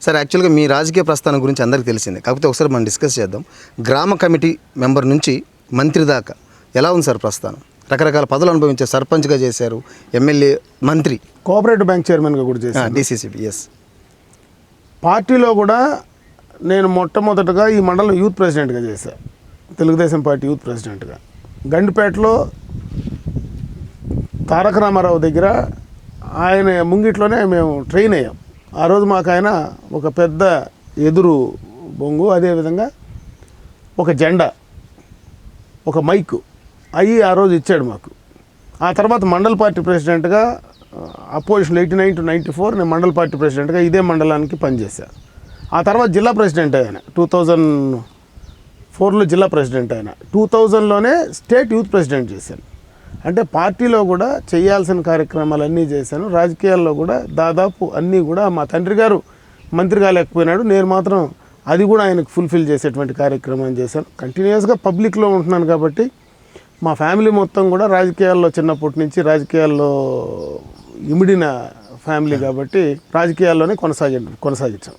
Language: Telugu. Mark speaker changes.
Speaker 1: సార్ యాక్చువల్గా మీ రాజకీయ ప్రస్థానం గురించి అందరికీ తెలిసిందే, కాకపోతే ఒకసారి మనం డిస్కస్ చేద్దాం. గ్రామ కమిటీ మెంబర్ నుంచి మంత్రి దాకా ఎలా ఉంది సార్ ప్రస్థానం? రకరకాల పదవులు అనుభవించారు, సర్పంచ్గా చేశారు, ఎమ్మెల్యే, మంత్రి,
Speaker 2: కోఆపరేటివ్ బ్యాంక్ చైర్మన్గా కూడా చేశాను,
Speaker 1: డిసిసిబి. ఎస్.
Speaker 2: పార్టీలో కూడా నేను మొట్టమొదటగా ఈ మండలం యూత్ ప్రెసిడెంట్గా చేశాను, తెలుగుదేశం పార్టీ యూత్ ప్రెసిడెంట్గా. గండిపేటలో తారక రామారావు దగ్గర ఆయన ముంగిట్లోనే మేము ట్రైన్ అయ్యాం. ఆ రోజు మాకు ఆయన ఒక పెద్ద ఎదురు బొంగు, అదేవిధంగా ఒక జెండా, ఒక మైకు అవి ఆ రోజు ఇచ్చాడు మాకు. ఆ తర్వాత మండల పార్టీ ప్రెసిడెంట్గా అపోజిషన్ 89 to 94 నేను మండల పార్టీ ప్రెసిడెంట్గా ఇదే మండలానికి పనిచేశాను. ఆ తర్వాత జిల్లా ప్రెసిడెంట్ ఆయన 2004లో జిల్లా ప్రెసిడెంట్ ఆయన 2000లోనే స్టేట్ యూత్ ప్రెసిడెంట్ చేశాను. అంటే పార్టీలో కూడా చేయాల్సిన కార్యక్రమాలన్నీ చేశాను. రాజకీయాల్లో కూడా దాదాపు అన్నీ కూడా మా తండ్రి గారు మంత్రి కాలేకపోయినాడు, నేను మాత్రం అది కూడా ఆయనకు ఫుల్ఫిల్ చేసేటువంటి కార్యక్రమం చేశాను. కంటిన్యూస్గా పబ్లిక్లో ఉంటున్నాను కాబట్టి మా ఫ్యామిలీ మొత్తం కూడా రాజకీయాల్లో చిన్నప్పటి నుంచి రాజకీయాల్లో ఇమిడిన ఫ్యామిలీ కాబట్టి రాజకీయాల్లోనే కొనసాగించాం.